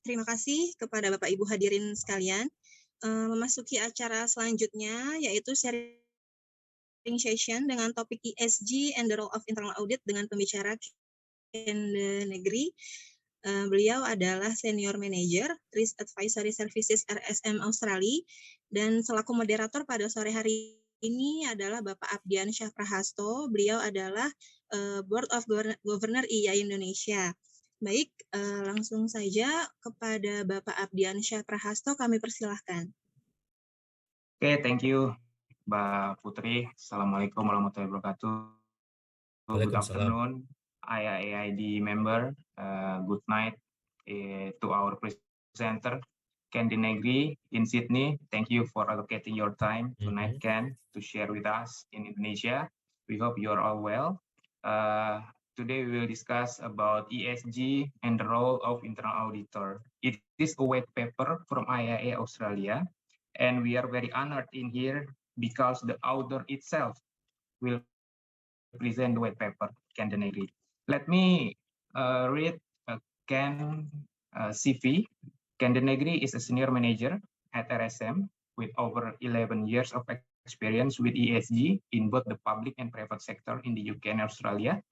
Terima kasih kepada Bapak Ibu hadirin sekalian. Memasuki acara selanjutnya yaitu sharing session dengan topik ESG and the role of internal audit dengan pembicara Ken Negeri. Beliau adalah Senior Manager Risk Advisory Services RSM Australia, dan selaku moderator pada sore hari ini adalah Bapak Abdian Syah Prahasto. Beliau adalah Board of Governor EY Indonesia. Baik, langsung saja kepada Bapak Abdian Syah Prahasto kami persilahkan. Oke, thank you Mbak Putri. Assalamualaikum warahmatullahi wabarakatuh. Good afternoon, IAID member. Good night to our presenter, Ken Negeri in Sydney. Thank you for allocating your time tonight, Ken, to share with us in Indonesia. We hope you are all well. Today we will discuss about ESG and the role of internal auditor. It is a white paper from IIA Australia, and we are very honored in here because the author itself will present the white paper, Ken Negeri. Let me read Ken CV. Ken Negeri is a senior manager at RSM with over 11 years of experience with ESG in both the public and private sector in the UK and Australia.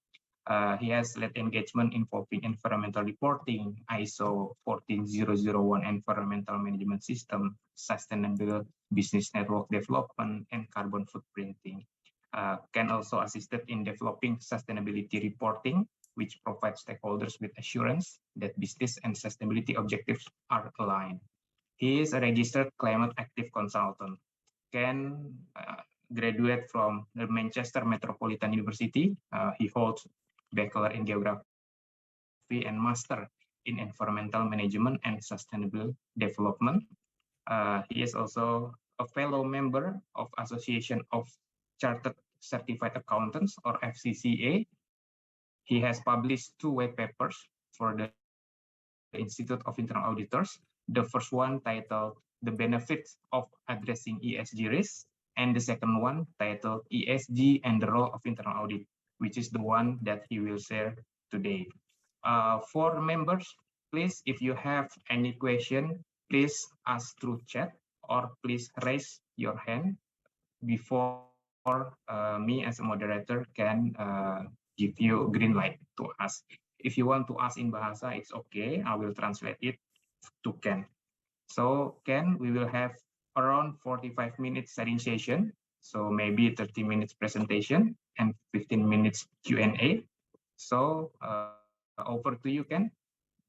He has led engagement involving environmental reporting, ISO 14001 environmental management system, sustainable business network development, and carbon footprinting. Ken also assisted in developing sustainability reporting, which provides stakeholders with assurance that business and sustainability objectives are aligned. He is a registered climate active consultant. Ken graduated from the Manchester Metropolitan University. He holds Bachelor in Geography and Master in Environmental Management and Sustainable Development. He is also a fellow member of Association of Chartered Certified Accountants, or FCCA. He has published 2 white papers for the Institute of Internal Auditors. The first one titled The Benefits of Addressing ESG Risks, and the second one titled ESG and the Role of Internal Audit, which is the one that he will share today. For members, please, if you have any question, please ask through chat or please raise your hand before me as a moderator can give you a green light to ask. If you want to ask in Bahasa, it's okay. I will translate it to Ken. So Ken, we will have around 45 minutes sharing session. So maybe 30 minutes presentation and 15 minutes Q&A. So over to you, Ken.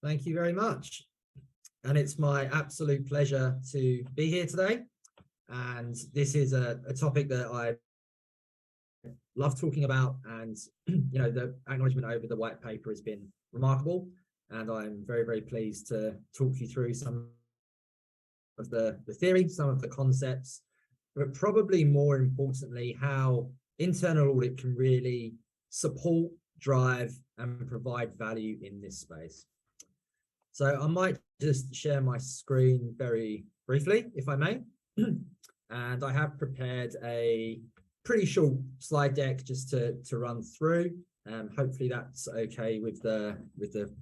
Thank you very much. And it's my absolute pleasure to be here today. And this is a topic that I love talking about. And, you know, the acknowledgement over the white paper has been remarkable. And I'm very, very pleased to talk you through some of the theory, some of the concepts, but probably more importantly, how internal audit can really support, drive, and provide value in this space. So I might just share my screen very briefly, if I may. And I have prepared a pretty short slide deck just to run through. Hopefully that's okay with the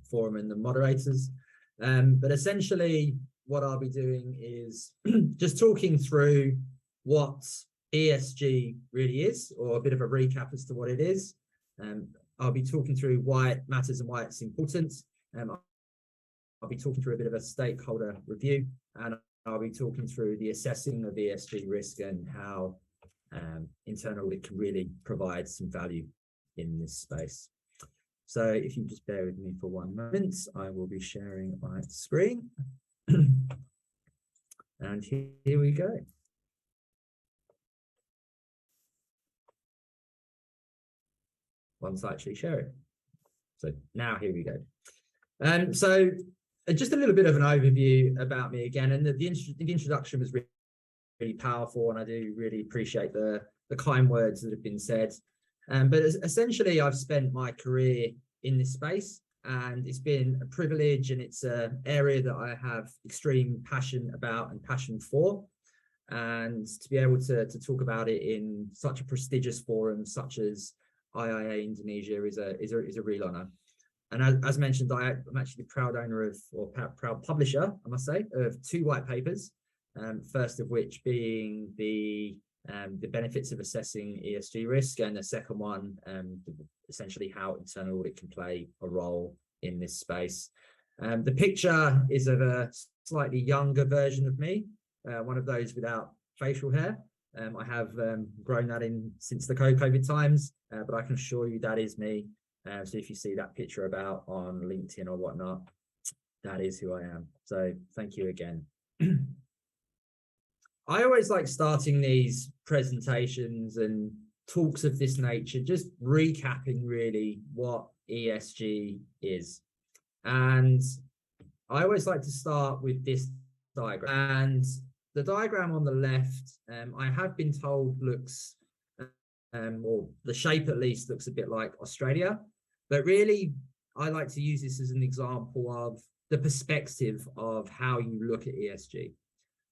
forum and the moderators. But essentially, what I'll be doing is just talking through what ESG really is, or a bit of a recap as to what it is. I'll be talking through why it matters and why it's important. I'll be talking through a bit of a stakeholder review, and I'll be talking through the assessing of ESG risk and how internal audit can really provide some value in this space. So if you just bear with me for 1 moment, I will be sharing my screen. And here we go. Once I actually share it. So now here we go. So just a little bit of an overview about me again, and the introduction was really powerful, and I do really appreciate the kind words that have been said. But essentially, I've spent my career in this space, and it's been a privilege, and it's an area that I have extreme passion about and passion for. And to be able to talk about it in such a prestigious forum such as IIA Indonesia is a real honor. And as mentioned, I'm actually the proud owner of, or proud publisher, I must say, of 2 white papers. First of which being the benefits of assessing ESG risk, and the second one, essentially how internal audit can play a role in this space. The picture is of a slightly younger version of me, one of those without facial hair. I have grown that in since the COVID times, but I can assure you that is me. So if you see that picture about on LinkedIn or whatnot, that is who I am. So thank you again. I always like starting these presentations and talks of this nature, just recapping really what ESG is. And I always like to start with this diagram. And the diagram on the left, I have been told looks, or the shape at least looks a bit like Australia. But really, I like to use this as an example of the perspective of how you look at ESG.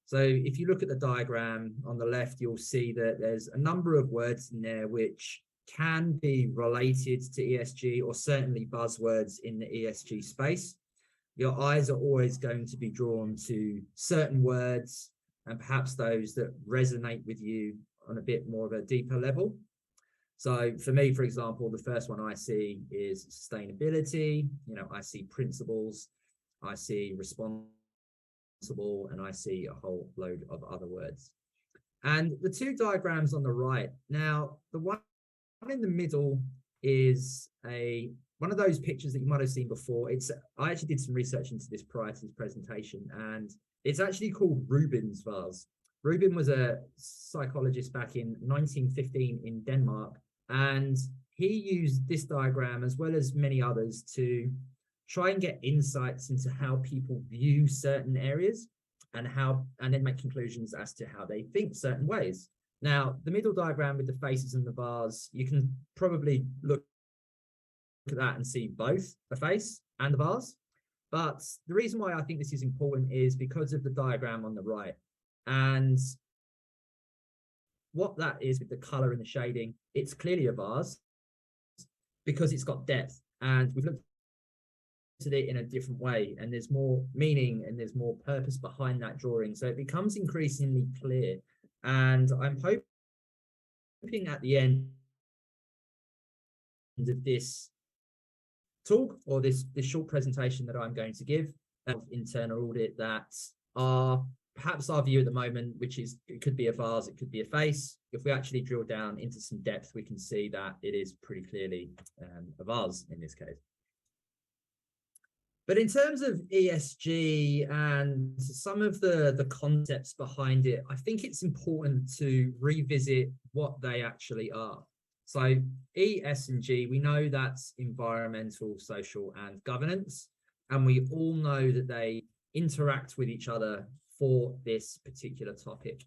So if you look at the diagram on the left, you'll see that there's a number of words in there which can be related to ESG, or certainly buzzwords in the ESG space. Your eyes are always going to be drawn to certain words, and perhaps those that resonate with you on a bit more of a deeper level. So for me, for example, the first one I see is sustainability. You know, I see principles, I see responsible, and I see a whole load of other words. And the 2 diagrams on the right, now the one in the middle is one of those pictures that you might have seen before. I actually did some research into this prior to this presentation, and it's actually called Rubin's vase. Rubin was a psychologist back in 1915 in Denmark, and he used this diagram as well as many others to try and get insights into how people view certain areas and then make conclusions as to how they think certain ways. Now, the middle diagram with the faces and the vase, you can probably look at that and see both the face and the vase. But the reason why I think this is important is because of the diagram on the right. And what that is with the color and the shading, it's clearly a vase because it's got depth, and we've looked at it in a different way, and there's more meaning and there's more purpose behind that drawing, so it becomes increasingly clear. And I'm hoping at the end of this talk, or this short presentation that I'm going to give of internal audit, that are perhaps our view at the moment, which is it could be a vase, it could be a face. If we actually drill down into some depth, we can see that it is pretty clearly a vase in this case. But in terms of ESG and some of the concepts behind it, I think it's important to revisit what they actually are. So E, S, and G, we know that's environmental, social, and governance. And we all know that they interact with each other for this particular topic.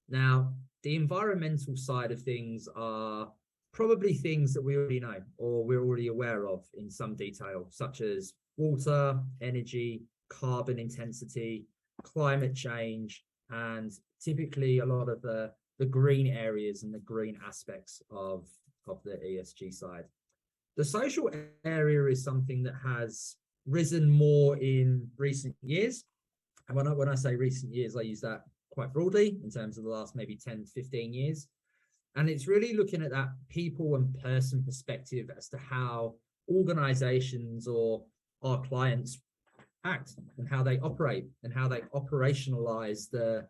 Now, the environmental side of things are probably things that we already know, or we're already aware of in some detail, such as water, energy, carbon intensity, climate change, and typically a lot of the green areas and the green aspects of the ESG side. The social area is something that has risen more in recent years. And when I say recent years, I use that quite broadly in terms of the last maybe 10, 15 years. And it's really looking at that people and person perspective as to how organizations or our clients act and how they operate and how they operationalize the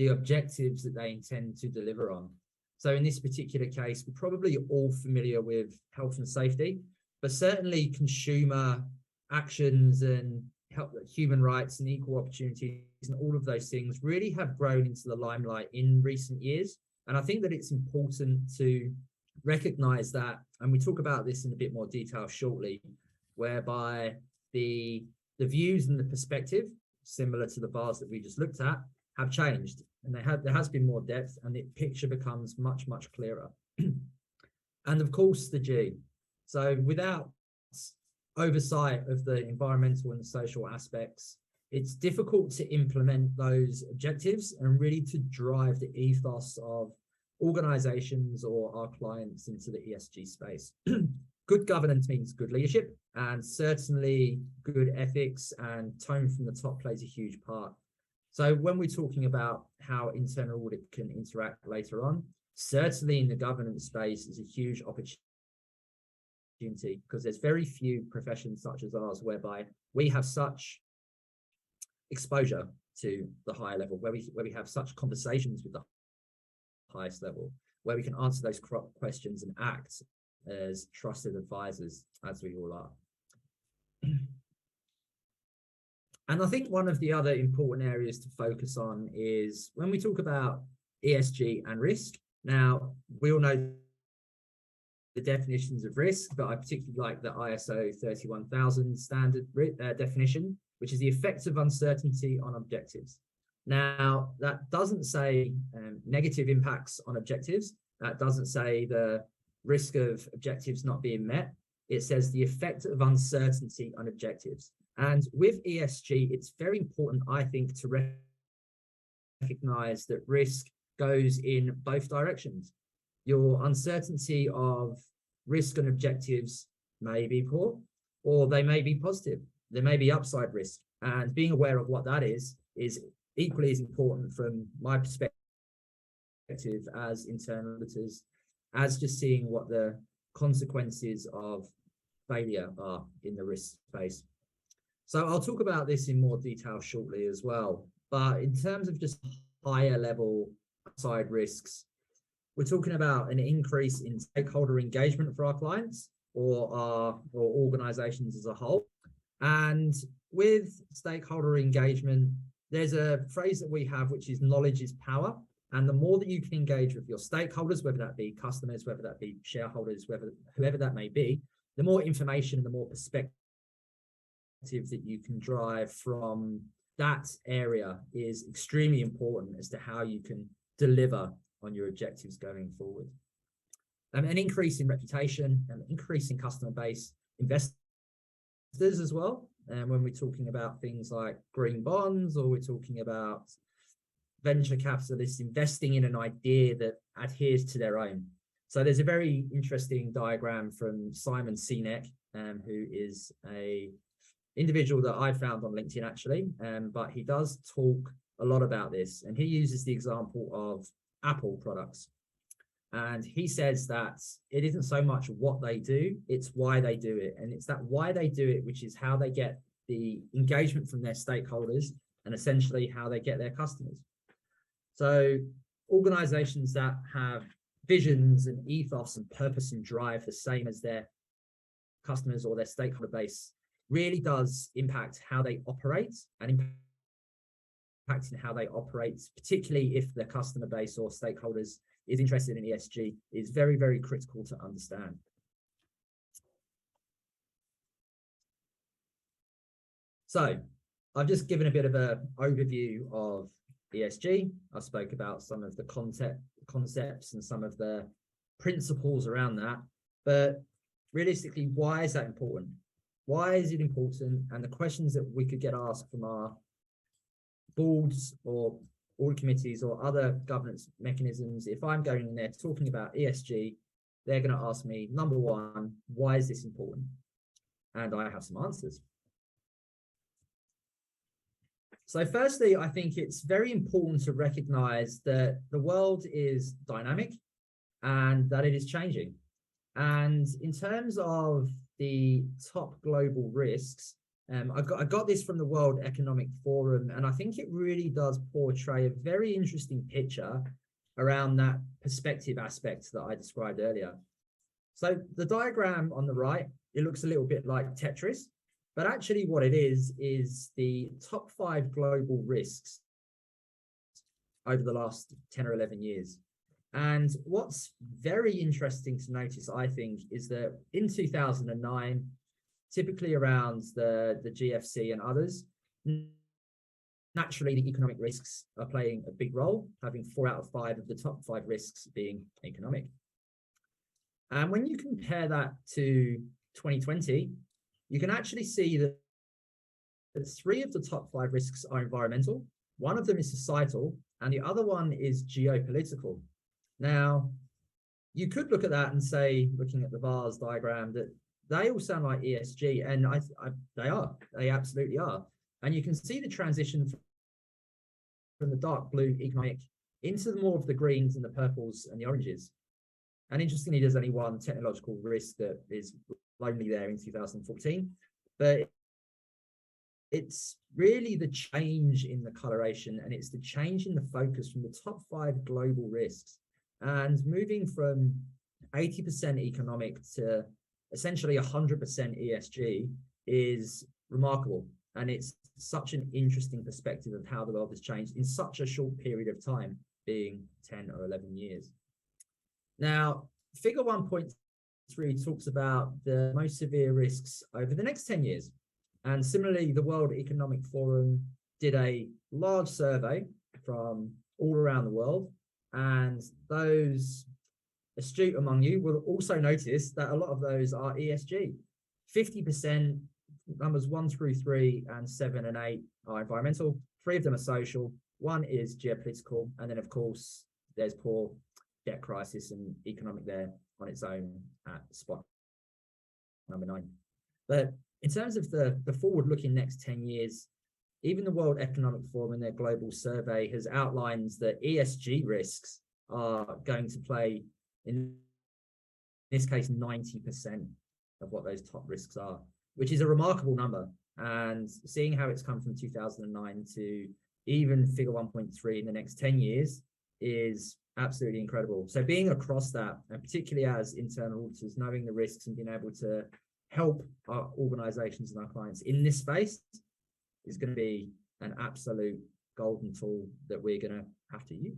objectives that they intend to deliver on. So in this particular case, we're probably all familiar with health and safety, but certainly consumer actions and human rights and equal opportunities and all of those things really have grown into the limelight in recent years. And I think that it's important to recognize that, and we talk about this in a bit more detail shortly, whereby the views and the perspective, similar to the bars that we just looked at, have changed, and there has been more depth, and the picture becomes much, much clearer. And of course, the G. So without oversight of the environmental and social aspects, it's difficult to implement those objectives and really to drive the ethos of organizations or our clients into the ESG space. good governance means good leadership, and certainly good ethics and tone from the top plays a huge part. So when we're talking about how internal audit can interact later on, certainly in the governance space is a huge opportunity, because there's very few professions such as ours whereby we have such exposure to the higher level, where we have such conversations with the highest level, where we can answer those questions and act as trusted advisors, as we all are. And I think one of the other important areas to focus on is when we talk about ESG and risk. Now, we all know the definitions of risk, but I particularly like the ISO 31000 standard definition, which is the effect of uncertainty on objectives. Now, that doesn't say negative impacts on objectives. That doesn't say the risk of objectives not being met. It says the effect of uncertainty on objectives. And with ESG, it's very important, I think, to recognize that risk goes in both directions. Your uncertainty of risk and objectives may be poor, or they may be positive. There may be upside risk. And being aware of what that is equally as important from my perspective as internal auditors, as just seeing what the consequences of failure are in the risk space. So I'll talk about this in more detail shortly as well. But in terms of just higher level upside risks, we're talking about an increase in stakeholder engagement for our clients or organizations as a whole. And with stakeholder engagement, there's a phrase that we have, which is knowledge is power. And the more that you can engage with your stakeholders, whether that be customers, whether that be shareholders, whoever that may be, the more information and the more perspective that you can drive from that area is extremely important as to how you can deliver on your objectives going forward. An increase in reputation, an increase in customer base, investors as well. And when we're talking about things like green bonds, or we're talking about venture capitalists investing in an idea that adheres to their own. So there's a very interesting diagram from Simon Sinek, who is a individual that I found on LinkedIn actually, but he does talk a lot about this, and he uses the example of Apple products. And he says that it isn't so much what they do, it's why they do it. And it's that why they do it, which is how they get the engagement from their stakeholders and essentially how they get their customers. So organizations that have visions and ethos and purpose and drive the same as their customers or their stakeholder base really does impact how they operate, and impacting how they operate, particularly if the customer base or stakeholders is interested in ESG, is very, very critical to understand. So I've just given a bit of an overview of ESG. I spoke about some of the concepts and some of the principles around that, but realistically, why is that important? Why is it important? And the questions that we could get asked from our boards or audit committees or other governance mechanisms, if I'm going in there talking about ESG, they're going to ask me, number one, why is this important? And I have some answers. So firstly, I think it's very important to recognize that the world is dynamic and that it is changing. And in terms of the top global risks, I got this from the World Economic Forum, and I think it really does portray a very interesting picture around that perspective aspect that I described earlier. So the diagram on the right, it looks a little bit like Tetris, but actually what it is the top 5 global risks over the last 10 or 11 years. And what's very interesting to notice, I think, is that in 2009, typically around the GFC and others, naturally the economic risks are playing a big role, having 4 out of 5 of the top 5 risks being economic. And when you compare that to 2020, you can actually see that 3 of the top 5 risks are environmental, 1 of them is societal, and the other one is geopolitical. Now, you could look at that and say, looking at the bars diagram, that they all sound like ESG, and they absolutely are. And you can see the transition from the dark blue economic into more of the greens and the purples and the oranges. And interestingly, there's only one technological risk that is only there in 2014, but it's really the change in the coloration, and it's the change in the focus from the top 5 global risks, and moving from 80% economic to essentially 100% ESG is remarkable. And it's such an interesting perspective of how the world has changed in such a short period of time, being 10 or 11 years. Now, figure 1.3 talks about the most severe risks over the next 10 years. And similarly, the World Economic Forum did a large survey from all around the world. And those astute among you will also notice that a lot of those are ESG. 50%, numbers 1 through 3 and 7 and 8 are environmental. 3 of them are social. 1 is geopolitical. And then, of course, there's poor debt crisis and economic there on its own at spot number 9. But in terms of the forward-looking next 10 years, even the World Economic Forum in their global survey has outlined that ESG risks are going to play, in this case, 90% of what those top risks are, which is a remarkable number. And seeing how it's come from 2009 to even figure 1.3 in the next 10 years is absolutely incredible. So being across that, and particularly as internal auditors, knowing the risks and being able to help our organizations and our clients in this space is going to be an absolute golden tool that we're going to have to use.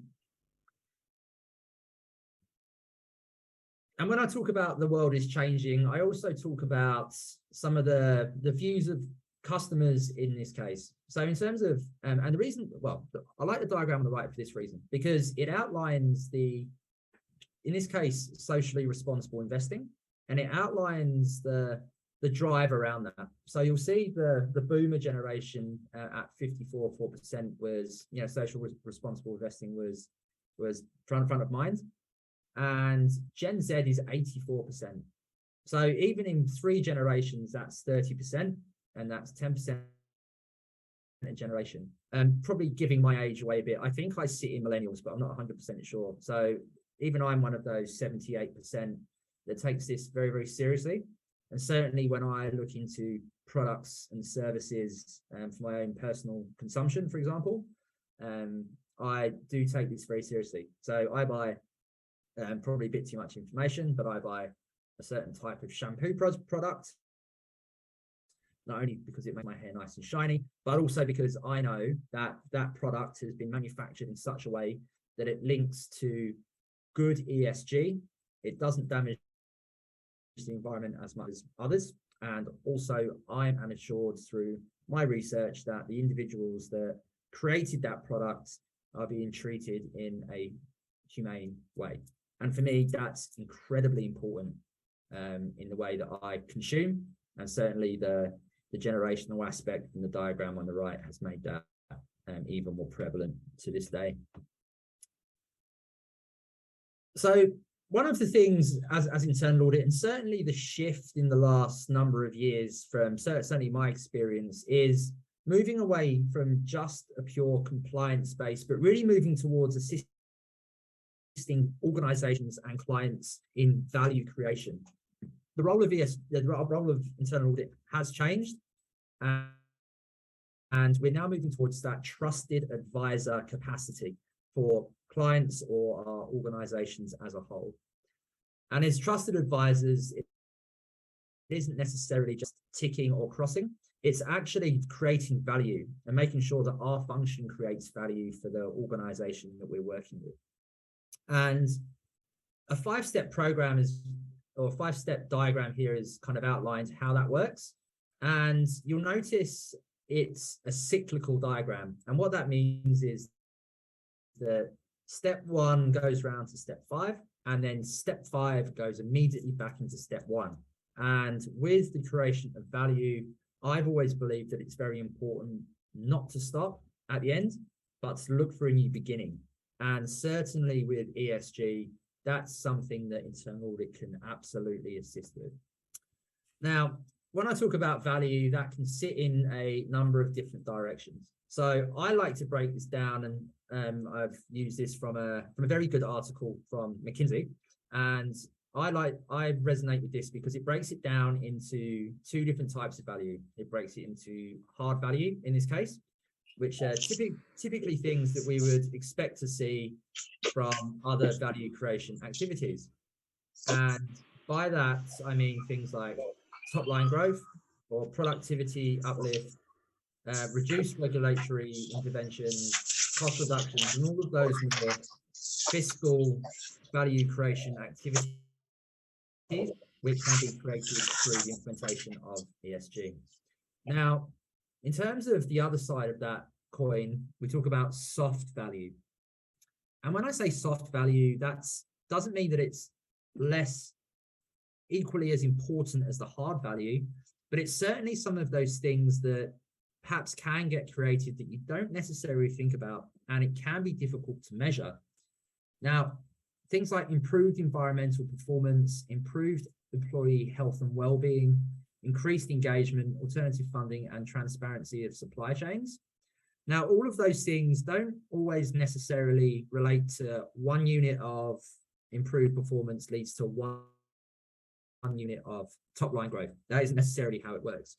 And when I talk about the world is changing, I also talk about some of the views of customers in this case. So in terms of, and the reason, well, I like the diagram on the right for this reason, because it outlines in this case, socially responsible investing, and it outlines the drive around that. So you'll see the boomer generation at 54% was, social responsible investing was front of mind. And Gen Z is 84%. So even in 3 generations, that's 30%, and that's 10% a generation. And probably giving my age away a bit, I think I sit in millennials, but I'm not 100% sure. So even I'm one of those 78% that takes this very, very seriously. And certainly when I look into products and services for my own personal consumption, for example, I do take this very seriously. So I buy probably a bit too much information, but I buy a certain type of shampoo product, not only because it makes my hair nice and shiny, but also because I know that that product has been manufactured in such a way that it links to good ESG. It doesn't damage the environment as much as others. And also I am assured through my research that the individuals that created that product are being treated in a humane way. And for me, that's incredibly important in the way that I consume. And certainly the generational aspect from the diagram on the right has made that even more prevalent to this day. So one of the things as internal audit, and certainly the shift in the last number of years from certainly my experience, is moving away from just a pure compliance base, but really moving towards assisting organizations and clients in value creation. The role of internal audit has changed, and we're now moving towards that trusted advisor capacity for clients or our organizations as a whole. And as trusted advisors, it isn't necessarily just ticking or crossing. It's actually creating value and making sure that our function creates value for the organization that we're working with. And a 5-step program or 5-step diagram here is kind of outlined how that works. And you'll notice it's a cyclical diagram. And what that means is that step 1 goes round to step 5, and then step 5 goes immediately back into step 1. And with the creation of value, I've always believed that it's very important not to stop at the end, but to look for a new beginning. And certainly with ESG, that's something that internal audit can absolutely assist with. Now, when I talk about value, that can sit in a number of different directions. So I like to break this down, and I've used this from a very good article from McKinsey, and I resonate with this because it breaks it down into two different types of value. It breaks it into hard value in this case, which are typically things that we would expect to see from other value creation activities. And by that, I mean things like top line growth or productivity uplift, reduced regulatory interventions, cost reductions, and all of those more fiscal value creation activities which can be created through the implementation of ESG. Now, in terms of the other side of that coin, we talk about soft value. And when I say soft value, that doesn't mean that it's less equally as important as the hard value, but it's certainly some of those things that perhaps can get created that you don't necessarily think about, and it can be difficult to measure. Now, things like improved environmental performance, improved employee health and well-being, increased engagement, alternative funding, and transparency of supply chains. Now, all of those things don't always necessarily relate to one unit of improved performance leads to one unit of top line growth. That isn't necessarily how it works.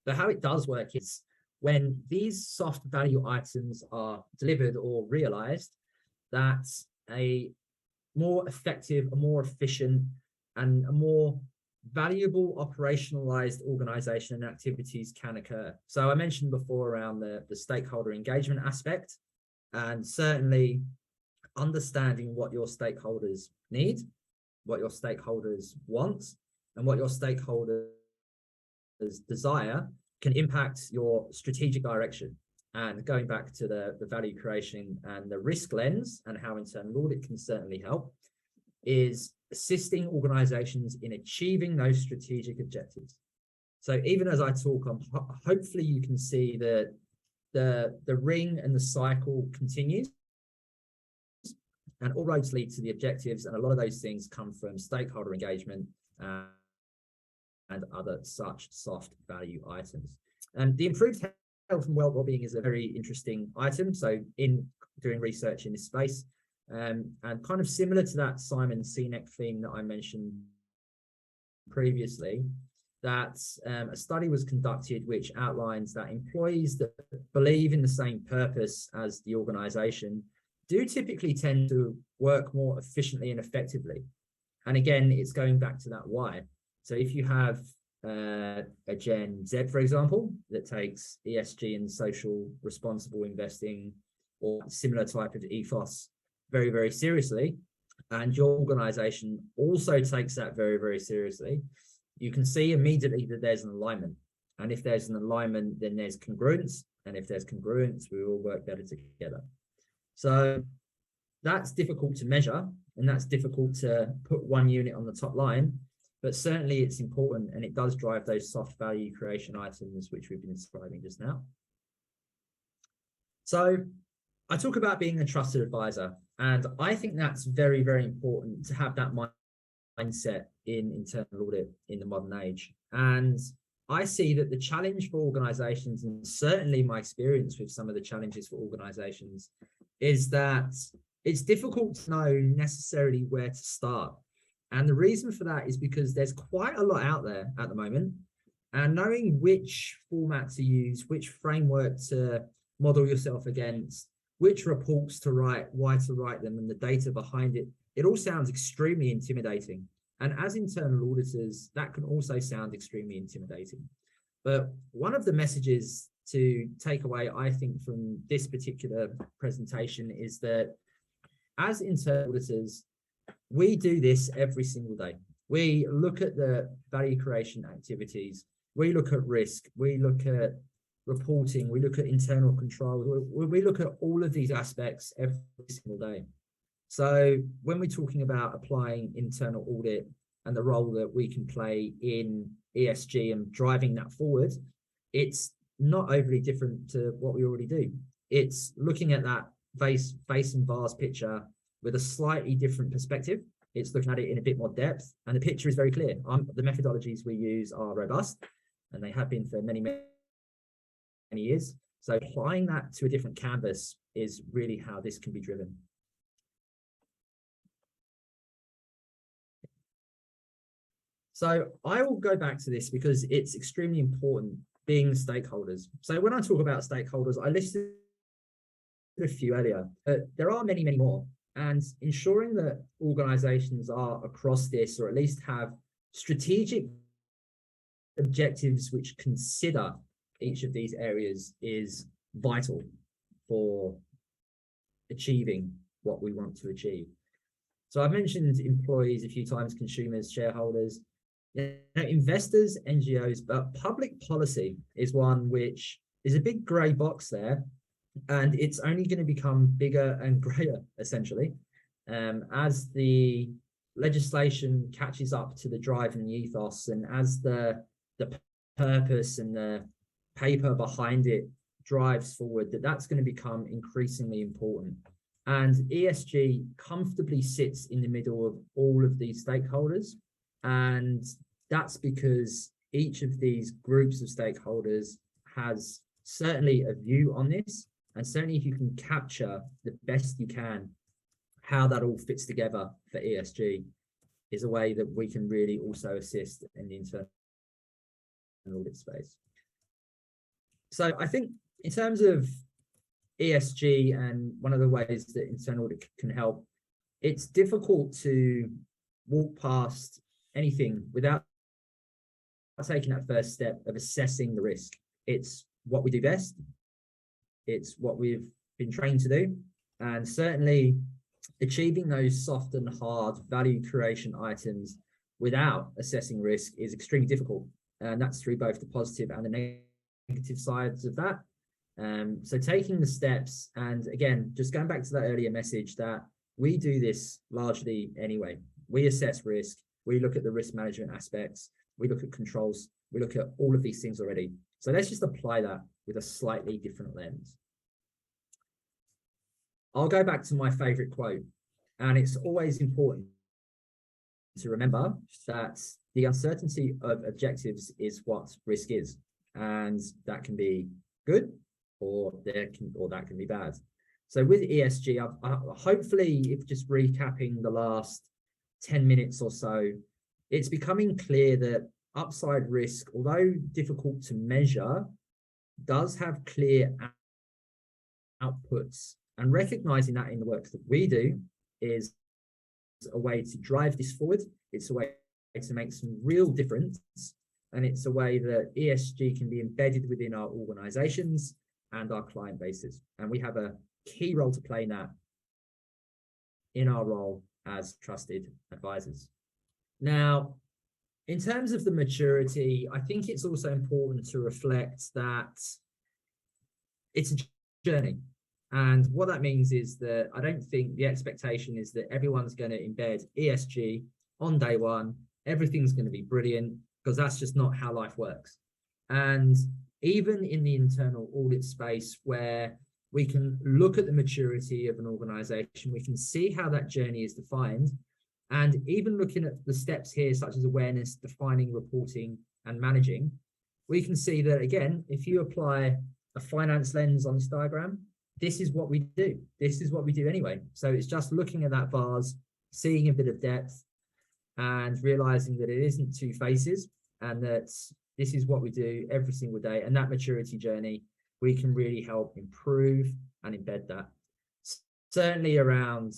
But how it does work is when these soft value items are delivered or realized, that a more effective, a more efficient, and a more valuable operationalized organization and activities can occur. So I mentioned before around the stakeholder engagement aspect, and certainly understanding what your stakeholders need, what your stakeholders want, and what your stakeholders desire can impact your strategic direction. And going back to the value creation and the risk lens and how internal audit can certainly help, is assisting organizations in achieving those strategic objectives. So even as I talk, hopefully you can see that the ring and the cycle continues, and all roads lead to the objectives, and a lot of those things come from stakeholder engagement and other such soft value items. And the improved health and well-being is a very interesting item. So in doing research in this space, and kind of similar to that Simon Sinek theme that I mentioned previously, that a study was conducted which outlines that employees that believe in the same purpose as the organization do typically tend to work more efficiently and effectively. And again, it's going back to that why. So if you have a Gen Z, for example, that takes ESG and social responsible investing or similar type of ethos very, very seriously, and your organization also takes that very, very seriously, you can see immediately that there's an alignment. And if there's an alignment, then there's congruence. And if there's congruence, we all work better together. So that's difficult to measure, and that's difficult to put one unit on the top line, but certainly it's important, and it does drive those soft value creation items, which we've been describing just now. So I talk about being a trusted advisor, and I think that's very, very important to have that mindset in internal audit in the modern age. And I see that the challenge for organizations, and certainly my experience with some of the challenges for organizations, is that it's difficult to know necessarily where to start. And the reason for that is because there's quite a lot out there at the moment, and knowing which format to use, which framework to model yourself against, which reports to write, why to write them, and the data behind it, it all sounds extremely intimidating. And as internal auditors, that can also sound extremely intimidating. But one of the messages to take away, I think, from this particular presentation is that as internal auditors, we do this every single day. We look at the value creation activities, we look at risk, we look at reporting, we look at internal controls, we look at all of these aspects every single day. So when we're talking about applying internal audit and the role that we can play in ESG and driving that forward, it's not overly different to what we already do. It's looking at that vase and vase picture with a slightly different perspective, it's looking at it in a bit more depth, and the picture is very clear. The methodologies we use are robust, and they have been for many years. So applying that to a different canvas is really how this can be driven. So I will go back to this because it's extremely important, being stakeholders. So when I talk about stakeholders, I listed a few earlier. There are many more. And ensuring that organizations are across this, or at least have strategic objectives which consider each of these areas, is vital for achieving what we want to achieve. So I've mentioned employees a few times, consumers, shareholders, investors, NGOs, but public policy is one which is a big grey box there. And it's only going to become bigger and greater, essentially, as the legislation catches up to the drive and the ethos, and as the purpose and the paper behind it drives forward, that's going to become increasingly important. And ESG comfortably sits in the middle of all of these stakeholders. And that's because each of these groups of stakeholders has certainly a view on this. And certainly if you can capture the best you can how that all fits together for ESG, is a way that we can really also assist in the internal audit space. So I think in terms of ESG and one of the ways that internal audit can help, it's difficult to walk past anything without taking that first step of assessing the risk. It's what we do best. It's what we've been trained to do, and certainly achieving those soft and hard value creation items without assessing risk is extremely difficult, and that's through both the positive and the negative sides of that. So taking the steps, and again, just going back to that earlier message that we do this largely anyway. We assess risk, we look at the risk management aspects, we look at controls, we look at all of these things already. So let's just apply that with a slightly different lens. I'll go back to my favorite quote, and it's always important to remember that the uncertainty of objectives is what risk is, and that can be good or that can be bad. So with ESG, hopefully, if just recapping the last 10 minutes or so, it's becoming clear that upside risk, although difficult to measure, does have clear outputs, and recognizing that in the work that we do is a way to drive this forward. It's a way to make some real difference, and it's a way that ESG can be embedded within our organizations and our client bases, and we have a key role to play in that in our role as trusted advisors. Now, in terms of the maturity, I think it's also important to reflect that it's a journey. And what that means is that I don't think the expectation is that everyone's going to embed ESG on day one. Everything's going to be brilliant, because that's just not how life works. And even in the internal audit space, where we can look at the maturity of an organization, we can see how that journey is defined. And even looking at the steps here, such as awareness, defining, reporting, and managing, we can see that, again, if you apply a finance lens on this diagram, this is what we do. This is what we do anyway. So it's just looking at that vase, seeing a bit of depth, and realizing that it isn't two faces, and that this is what we do every single day. And that maturity journey, we can really help improve and embed that. Certainly around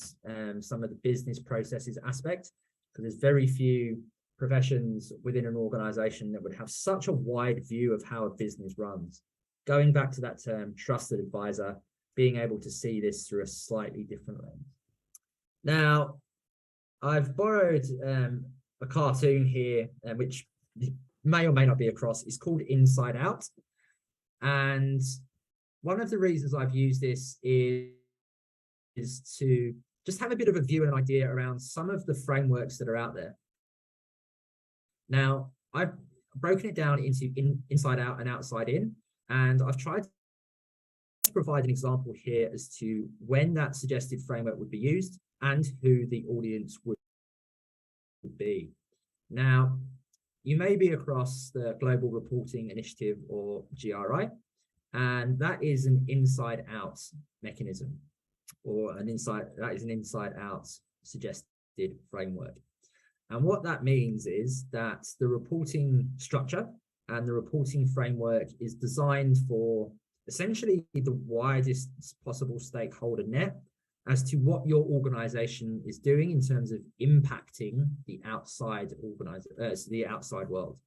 some of the business processes aspect, because there's very few professions within an organization that would have such a wide view of how a business runs. Going back to that term, trusted advisor, being able to see this through a slightly different lens. Now, I've borrowed a cartoon here, which may or may not be across. It's called Inside Out. And one of the reasons I've used this is to just have a bit of a view and an idea around some of the frameworks that are out there. Now, I've broken it down into inside out and outside in, and I've tried to provide an example here as to when that suggested framework would be used and who the audience would be. Now, you may be across the Global Reporting Initiative, or GRI, and that is an inside-out mechanism, or an inside-out suggested framework. And what that means is that the reporting structure and the reporting framework is designed for essentially the widest possible stakeholder net as to what your organization is doing in terms of impacting the outside world.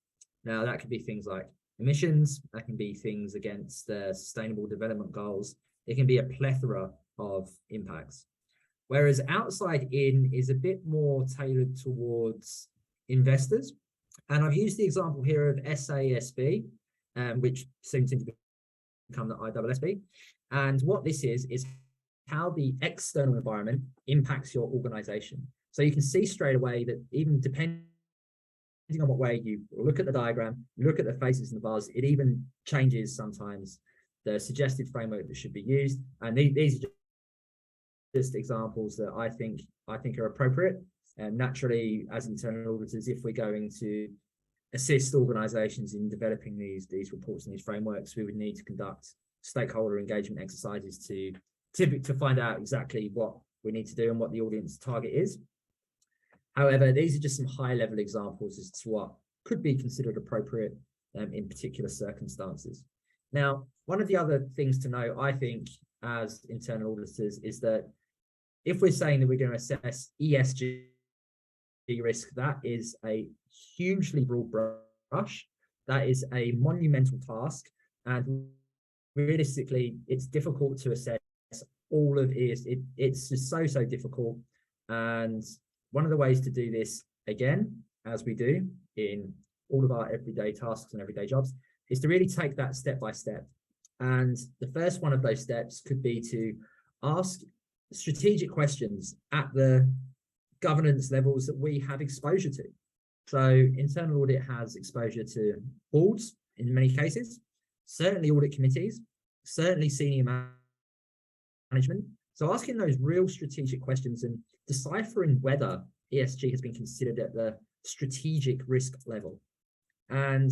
Now, that could be things like emissions, that can be things against sustainable development goals. It can be a plethora of impacts. Whereas outside in is a bit more tailored towards investors. And I've used the example here of SASB, which soon to become the ISSB. And what this is how the external environment impacts your organization. So you can see straight away that even depending on what way you look at the diagram, look at the faces in the bars, it even changes sometimes the suggested framework that should be used. And these are just examples that I think are appropriate. And naturally, as internal auditors, if we're going to assist organizations in developing these reports and these frameworks, we would need to conduct stakeholder engagement exercises to find out exactly what we need to do and what the audience target is. However, these are just some high-level examples as to what could be considered appropriate in particular circumstances. Now, one of the other things to know, I think, as internal auditors, is that if we're saying that we're going to assess ESG risk, that is a hugely broad brush. That is a monumental task, and realistically, it's difficult to assess all of ESG. It's just so difficult. And one of the ways to do this, again, as we do in all of our everyday tasks and everyday jobs, is to really take that step by step. And the first one of those steps could be to ask strategic questions at the governance levels that we have exposure to. So internal audit has exposure to boards in many cases, certainly audit committees, certainly senior management. So asking those real strategic questions and deciphering whether ESG has been considered at the strategic risk level. And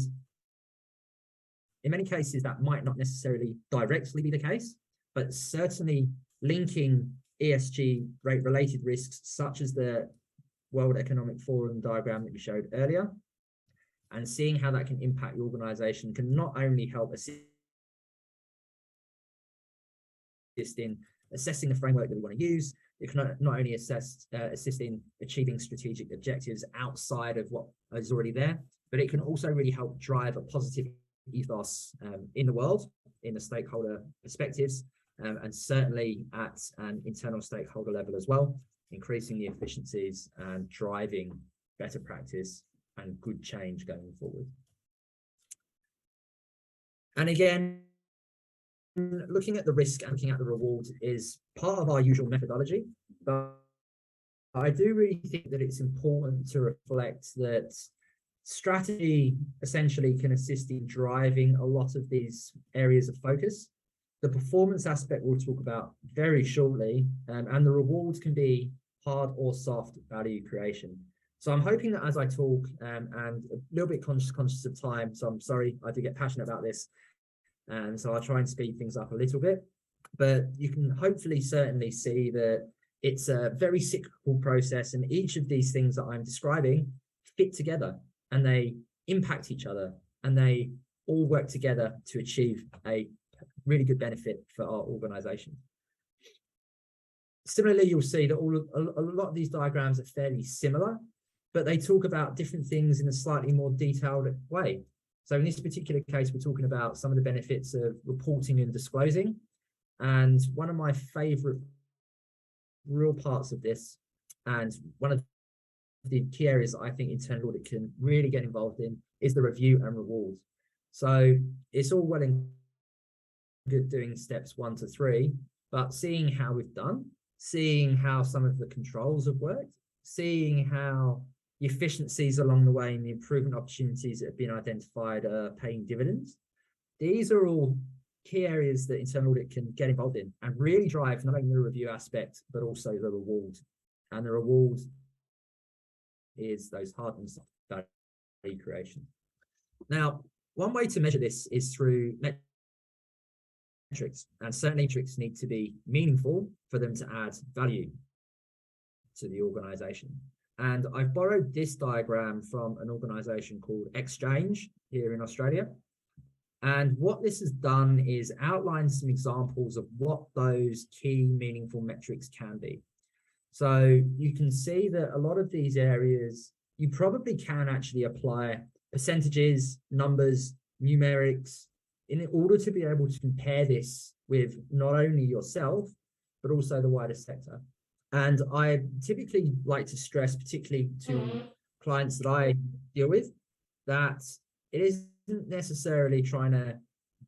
in many cases, that might not necessarily directly be the case, but certainly linking ESG related risks, such as the World Economic Forum diagram that we showed earlier, and seeing how that can impact your organization, can not only help assist in assessing the framework that we want to use, it can not only assist in achieving strategic objectives outside of what is already there, but it can also really help drive a positive ethos in the world, in the stakeholder perspectives, and certainly at an internal stakeholder level as well, increasing the efficiencies and driving better practice and good change going forward. And again, looking at the risk and looking at the reward is part of our usual methodology, but I do really think that it's important to reflect that strategy essentially can assist in driving a lot of these areas of focus. The performance aspect we'll talk about very shortly, and the rewards can be hard or soft value creation. So I'm hoping that as I talk, and a little bit conscious of time, so I'm sorry, I do get passionate about this, and so I'll try and speed things up a little bit, but you can hopefully certainly see that it's a very cyclical process, and each of these things that I'm describing fit together, and they impact each other, and they all work together to achieve a really good benefit for our organization. Similarly, you'll see that a lot of these diagrams are fairly similar, but they talk about different things in a slightly more detailed way. So in this particular case, we're talking about some of the benefits of reporting and disclosing. And one of my favorite real parts of this, and one of the key areas that I think internal audit can really get involved in, is the review and reward. So it's all well and good doing steps 1 to 3, but seeing how we've done, seeing how some of the controls have worked, seeing how the efficiencies along the way and the improvement opportunities that have been identified are paying dividends. These are all key areas that internal audit can get involved in and really drive not only the reward aspect, but also the reward. And the reward is those hard and soft value creation. Now, one way to measure this is through metrics, and certain metrics need to be meaningful for them to add value to the organization. And I've borrowed this diagram from an organization called Exchange here in Australia. And what this has done is outline some examples of what those key meaningful metrics can be. So you can see that a lot of these areas, you probably can actually apply percentages, numbers, numerics, in order to be able to compare this with not only yourself, but also the wider sector. And I typically like to stress, particularly to clients that I deal with, that it isn't necessarily trying to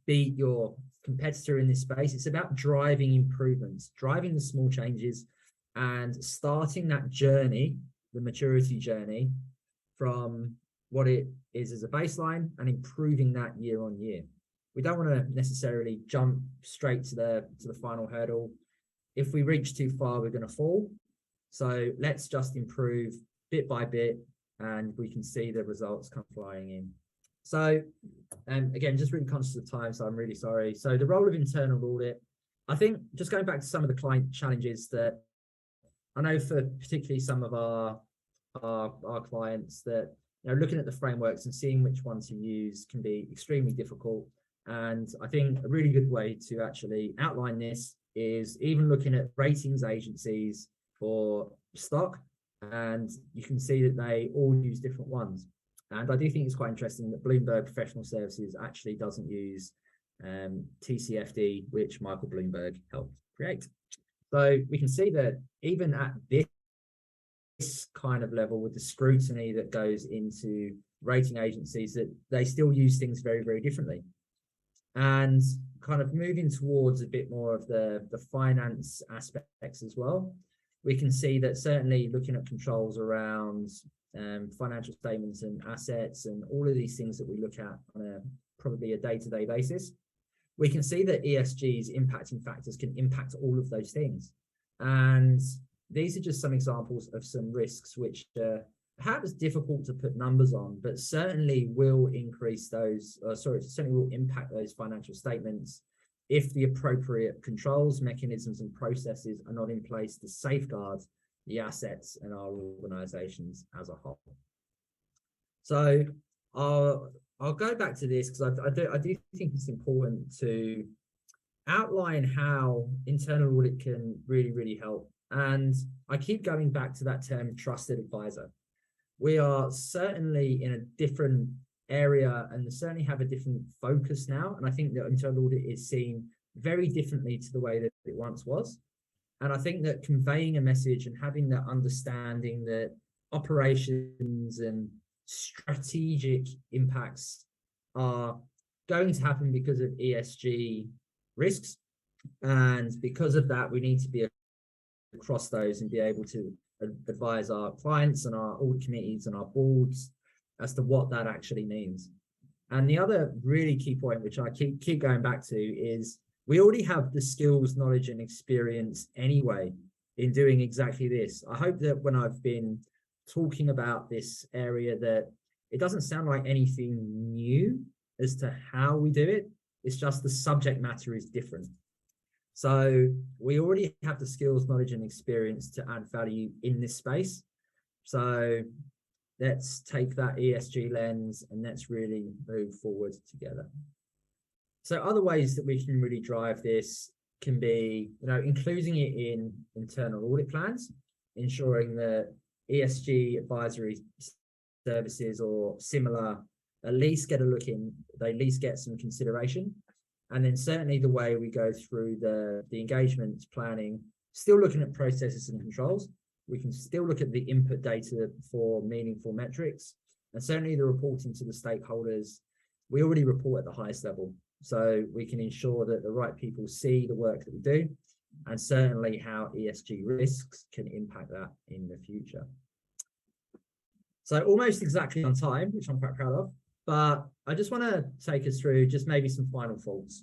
beat your competitor in this space. It's about driving improvements, driving the small changes, and starting that journey, the maturity journey, from what it is as a baseline and improving that year on year. We don't want to necessarily jump straight to the final hurdle. If we reach too far, we're going to fall. So let's just improve bit by bit, and we can see the results come flying in. So, again, just really conscious of time, so I'm really sorry. So the role of internal audit, I think just going back to some of the client challenges that I know for particularly some of our clients, that looking at the frameworks and seeing which one to use can be extremely difficult. And I think a really good way to actually outline this is even looking at ratings agencies for stock, and you can see that they all use different ones. And I do think it's quite interesting that Bloomberg Professional Services actually doesn't use TCFD, which Michael Bloomberg helped create. So we can see that even at this kind of level, with the scrutiny that goes into rating agencies, that they still use things very, very differently. And kind of moving towards a bit more of the finance aspects as well, we can see that certainly looking at controls around financial statements and assets and all of these things that we look at on probably a day-to-day basis, we can see that ESG's impacting factors can impact all of those things. And these are just some examples of some risks which perhaps difficult to put numbers on, but certainly will increase those, certainly will impact those financial statements if the appropriate controls, mechanisms, and processes are not in place to safeguard the assets in our organizations as a whole. So I'll go back to this because I do think it's important to outline how internal audit can really, really help. And I keep going back to that term, trusted advisor. We are certainly in a different area and certainly have a different focus now. And I think that internal audit is seen very differently to the way that it once was. And I think that conveying a message and having that understanding that operations and strategic impacts are going to happen because of ESG risks. And because of that, we need to be across those and be able to advise our clients and our audit committees and our boards as to what that actually means. And the other really key point, which I keep going back to, is we already have the skills, knowledge, and experience anyway in doing exactly this. I hope that when I've been talking about this area, that it doesn't sound like anything new as to how we do it. It's just the subject matter is different. So we already have the skills, knowledge, and experience to add value in this space. So let's take that ESG lens and let's really move forward together. So other ways that we can really drive this can be, including it in internal audit plans, ensuring that ESG advisory services or similar at least get a look in, they at least get some consideration. And then certainly the way we go through the engagement planning, still looking at processes and controls, we can still look at the input data for meaningful metrics, and certainly the reporting to the stakeholders. We already report at the highest level, so we can ensure that the right people see the work that we do, and certainly how ESG risks can impact that in the future. So almost exactly on time, which I'm quite proud of, but I just want to take us through just maybe some final thoughts.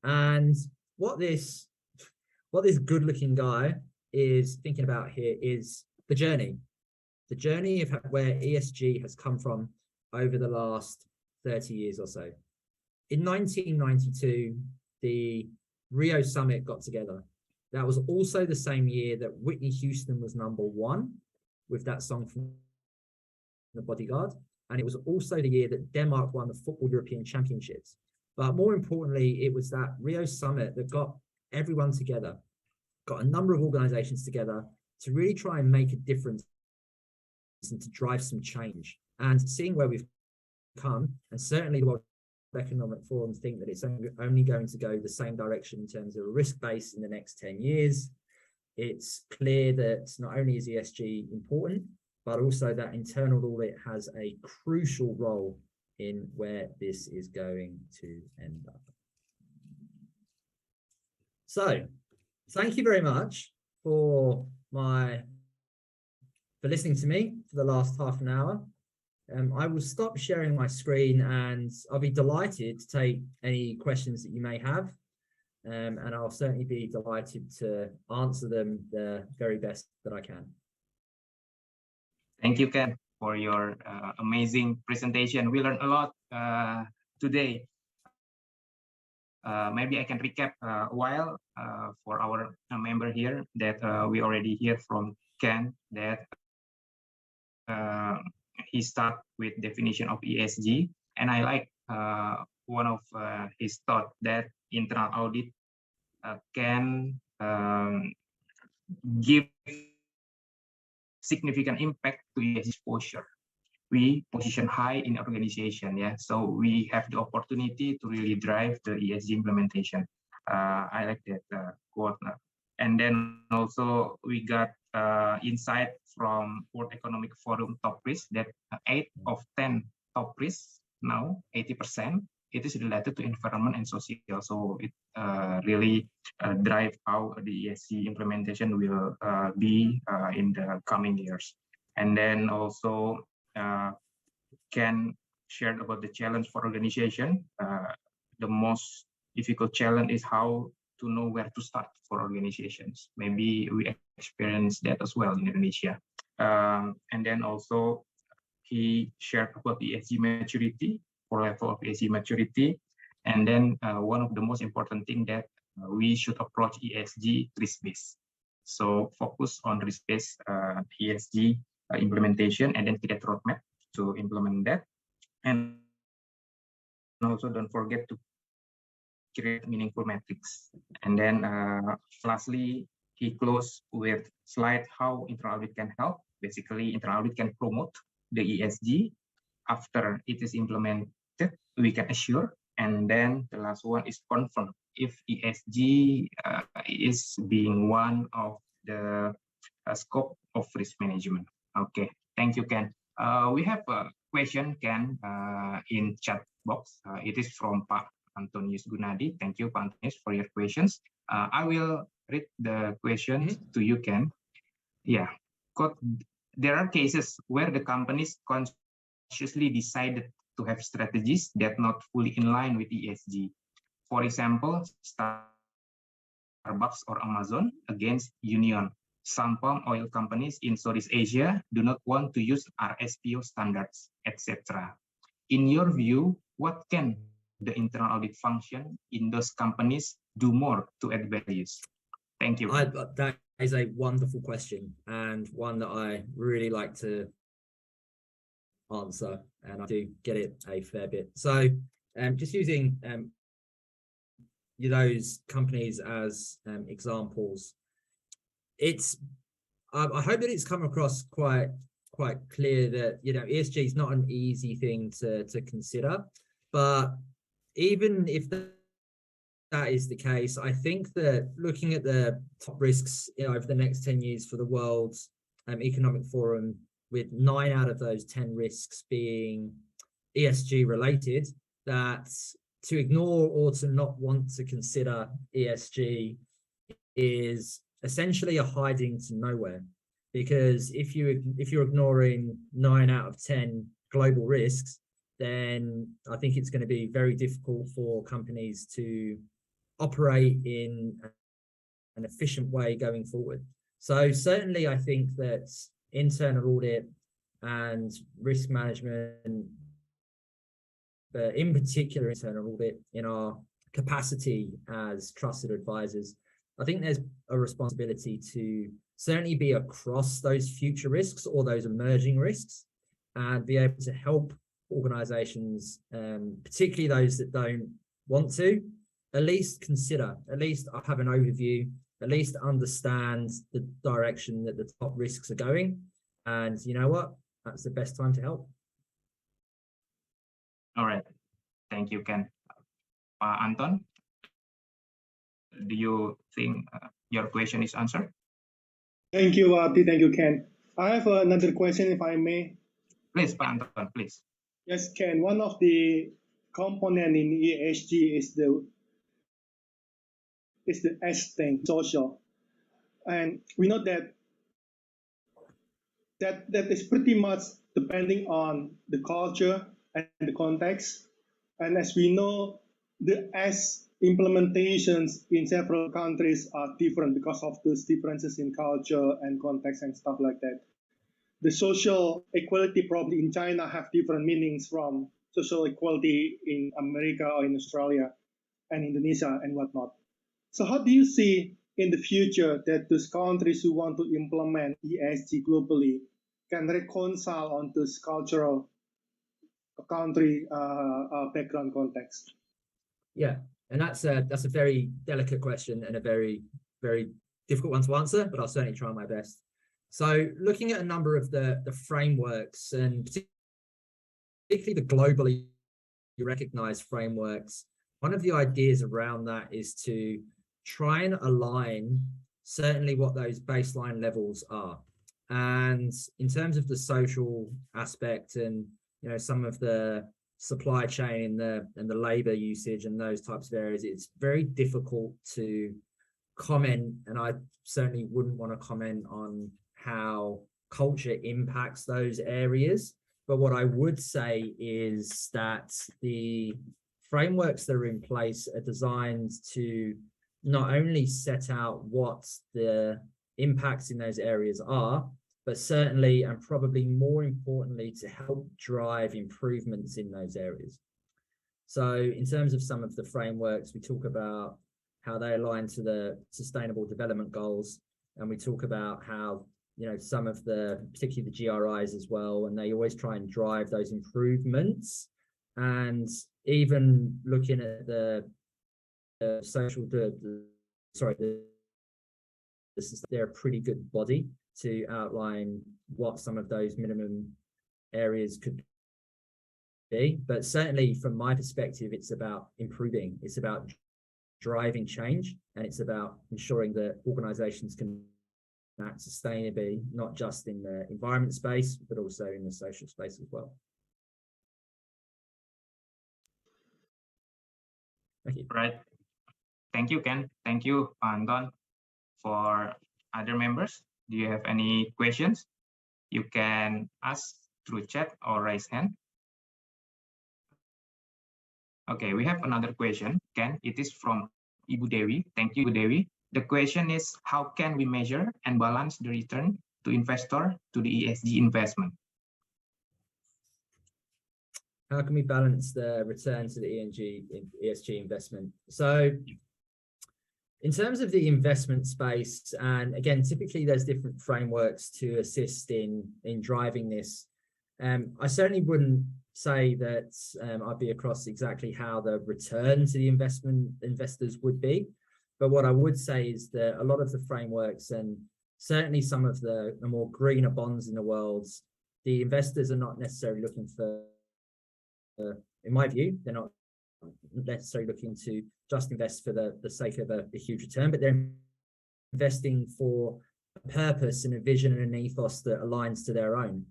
And what this good-looking guy is thinking about here is the journey. the journey of where ESG has come from over the last 30 years or so. In 1992, the Rio Summit got together. That was also the same year that Whitney Houston was #1 with that song from The Bodyguard. And it was also the year that Denmark won the Football European Championships. But more importantly, it was that Rio Summit that got everyone together, got a number of organizations together to really try and make a difference and to drive some change. And seeing where we've come, and certainly the World Economic Forum think that it's only going to go the same direction in terms of a risk base in the next 10 years. It's clear that not only is ESG important, but also that internal audit has a crucial role in where this is going to end up. So, thank you very much for listening to me for the last half an hour. I will stop sharing my screen, and I'll be delighted to take any questions that you may have. And I'll certainly be delighted to answer them the very best that I can. Thank you, Ken, for your amazing presentation. We learned a lot today. Maybe I can recap a while for our member here that we already hear from Ken that he started with definition of ESG, and I like one of his thought that internal audit can give significant impact to ESG exposure. We position high in organization, yeah. So we have the opportunity to really drive the ESG implementation. I like that quote. And then also we got insight from World Economic Forum top risk that 8 of 10 top risks now, 80%, it is related to environment and social. So it really drive how the ESG implementation will be in the coming years. And then also Ken shared about the challenge for organization. The most difficult challenge is how to know where to start for organizations. Maybe we experience that as well in Indonesia. And then also he shared about the ESG maturity, 4 level of ESG maturity. And then one of the most important thing that we should approach ESG risk-based. So focus on risk-based ESG implementation, and then create roadmap to implement that. And also don't forget to create meaningful metrics. And then lastly, he closed with slide how internal audit can help. Basically, internal audit can promote the ESG. After it is implemented, we can assure. And then the last one is confirm if ESG is being one of the scope of risk management. Okay, thank you, Ken. We have a question, Ken, in chat box. It is from Pak Antonius Gunadi. Thank you, Pak Antonius, for your questions. I will read the questions to you, Ken. Yeah, there are cases where the companies consciously decided to have strategies that not fully in line with ESG. For example, Starbucks or Amazon against Union. Some palm oil companies in Southeast Asia do not want to use RSPO standards, etc. In your view, what can the internal audit function in those companies do more to add values? Thank you. That is a wonderful question, and one that I really like to answer, and I do get it a fair bit. So just using those companies as examples, I hope that it's come across quite clear that ESG is not an easy thing to consider. But even if that is the case, I think that looking at the top risks over the next 10 years for the World Economic Forum, with 9 out of those 10 risks being ESG related, that to ignore or to not want to consider ESG is essentially a hiding to nowhere. Because if you're ignoring 9 out of 10 global risks, then I think it's going to be very difficult for companies to operate in an efficient way going forward. So certainly I think that internal audit and risk management, but in particular internal audit, in our capacity as trusted advisors, I think there's a responsibility to certainly be across those future risks or those emerging risks and be able to help organizations, particularly those that don't want to, at least consider, at least have an overview, at least understand the direction that the top risks are going. And you know what? That's the best time to help. All right. Thank you, Ken. Anton, do you think your question is answered? Thank you, Audit. Thank you, Ken. I have another question, if I may. Please, Anton, please. Yes, Ken. One of the component in ESG is the S thing, social, and we know that is pretty much depending on the culture and the context. And as we know, the S implementations in several countries are different because of those differences in culture and context and stuff like that. The social equality probably in China have different meanings from social equality in America or in Australia and Indonesia and whatnot. So how do you see in the future that those countries who want to implement ESG globally can reconcile on this cultural country background context? Yeah, and that's a very delicate question and a very, very difficult one to answer, but I'll certainly try my best. So looking at a number of the frameworks, and particularly the globally recognized frameworks, one of the ideas around that is to try and align certainly what those baseline levels are. And in terms of the social aspect and, you know, some of the supply chain and the labor usage and those types of areas, it's very difficult to comment, and I certainly wouldn't want to comment on how culture impacts those areas. But what I would say is that the frameworks that are in place are designed to not only set out what the impacts in those areas are, but certainly and probably more importantly to help drive improvements in those areas. So in terms of some of the frameworks, we talk about how they align to the Sustainable Development Goals, and we talk about how, you know, some of the, particularly the GRIs as well, and they always try and drive those improvements. And even looking at they're a pretty good body to outline what some of those minimum areas could be. But certainly from my perspective, it's about improving, it's about driving change, and it's about ensuring that organizations can act sustainably, not just in the environment space, but also in the social space as well. Thank you. Right. Thank you, Ken. Thank you, Anton. For other members, do you have any questions? You can ask through chat or raise hand. Okay, we have another question, Ken. It is from Ibu Dewi. Thank you, Ibu Dewi. The question is, how can we measure and balance the return to investor to the ESG investment? How can we balance the return to the ESG investment? So in terms of the investment space, and again, typically there's different frameworks to assist in driving this. I certainly wouldn't say that I'd be across exactly how the return to the investors would be. But what I would say is that a lot of the frameworks, and certainly some of the more greener bonds in the world, the investors are not necessarily looking for, in my view, they're not necessarily looking to just invest for the sake of a huge return, but they're investing for a purpose and a vision and an ethos that aligns to their own.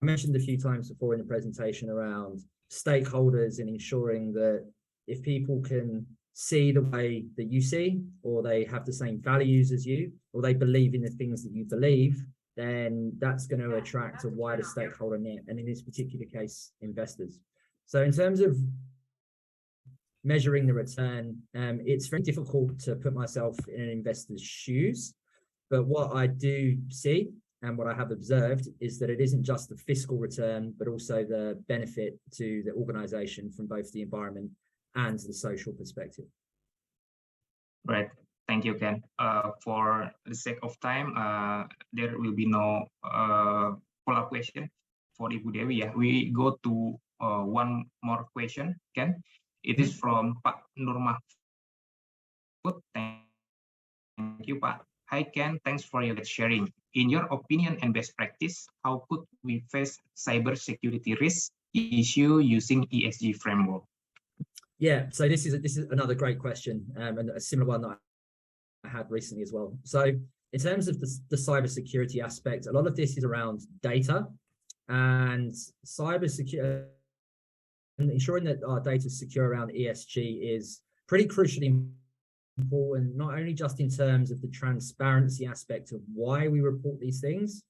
I mentioned a few times before in the presentation around stakeholders and ensuring that if people can see the way that you see, or they have the same values as you, or they believe in the things that you believe, then that's going to attract a wider stakeholder net, and in this particular case, investors. So in terms of measuring the return, it's very difficult to put myself in an investor's shoes. But what I do see And what I have observed is that it isn't just the fiscal return, but also the benefit to the organization from both the environment and the social perspective. Right. Thank you, Ken. For the sake of time, there will be no follow-up question for Ibu Dewi. Yeah, we go to one more question, Ken. It is from Pak Nur Mahfud. Thank you, Pak. Hi, Ken. Thanks for your sharing. In your opinion and best practice, how could we face cybersecurity risk issue using ESG framework? Yeah, so this is another great question, and a similar one that I had recently as well. So in terms of the cybersecurity aspect, a lot of this is around data and cybersecurity, and ensuring that our data is secure around ESG is pretty crucially important, not only just in terms of the transparency aspect of why we report these things,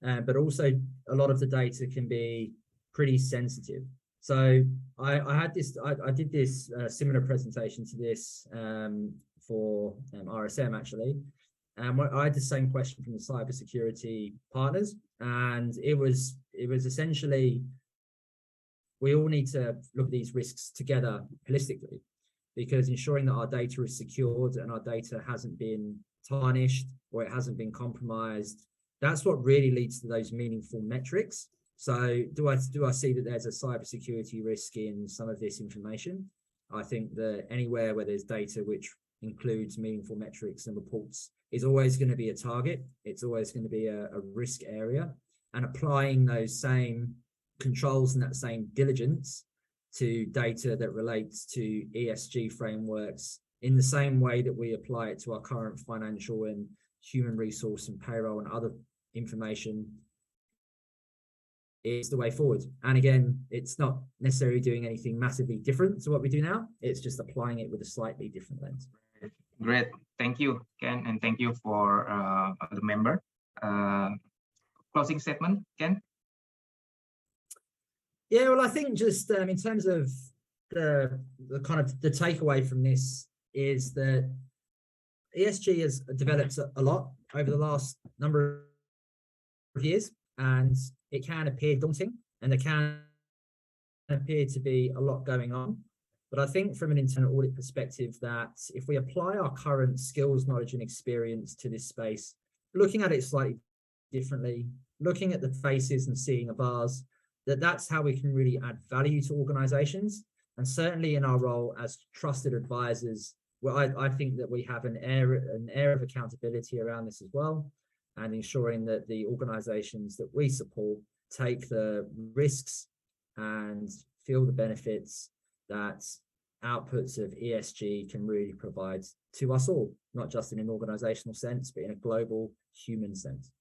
but also a lot of the data can be pretty sensitive. So I did this similar presentation to this for RSM actually, and I had the same question from the cybersecurity partners, and it was essentially, we all need to look at these risks together holistically, because ensuring that our data is secured and our data hasn't been tarnished or it hasn't been compromised, that's what really leads to those meaningful metrics. So do I see that there's a cybersecurity risk in some of this information? I think that anywhere where there's data which includes meaningful metrics and reports is always going to be a target. It's always going to be a risk area, and applying those same controls and that same diligence to data that relates to ESG frameworks in the same way that we apply it to our current financial and human resource and payroll and other information is the way forward. And again, it's not necessarily doing anything massively different to what we do now. It's just applying it with a slightly different lens. Great. Thank you, Ken, and thank you for the member. Closing statement, Ken? Yeah, well, I think just in terms of the kind of the takeaway from this is that ESG has developed a lot over the last number of years, and it can appear daunting and there can appear to be a lot going on. But I think from an internal audit perspective, that if we apply our current skills, knowledge and experience to this space, looking at it slightly differently, looking at the faces and seeing the bars, that's how we can really add value to organizations. And certainly in our role as trusted advisors, well, I think that we have an air of accountability around this as well, and ensuring that the organizations that we support take the risks and feel the benefits that outputs of ESG can really provide to us all, not just in an organizational sense, but in a global human sense.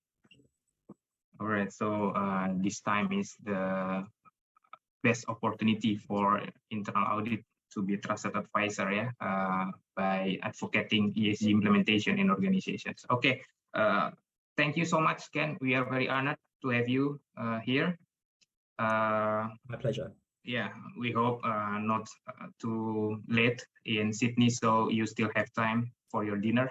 All right, so this time is the best opportunity for internal audit to be a trusted advisor, yeah, by advocating ESG implementation in organizations. Okay, thank you so much, Ken. We are very honored to have you here. My pleasure. Yeah, we hope not too late in Sydney, so you still have time for your dinner.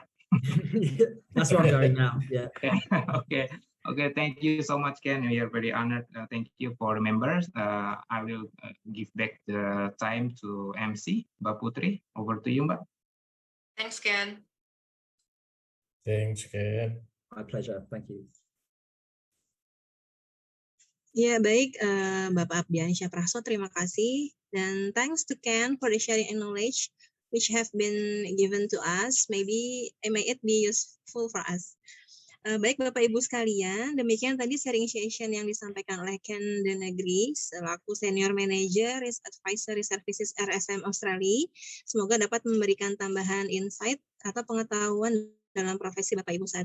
That's where I'm going now. Yeah. Okay. Okay. Thank you so much, Ken. We are very honored. Thank you for the members. I will give back the time to MC, Mbak Putri. Over to you, Mbak. Thanks, Ken. Thanks, Ken. My pleasure. Thank you. Ya, baik, Bapak Abdiansyah Praso, terima kasih. Dan thanks to Ken for the sharing and knowledge which have been given to us. Maybe may it be useful for us. Baik Bapak Ibu sekalian, demikian tadi sharing session yang disampaikan oleh Ken Denegri selaku Senior Manager Risk Advisory Services RSM Australia. Semoga dapat memberikan tambahan insight atau pengetahuan dalam profesi Bapak Ibu saat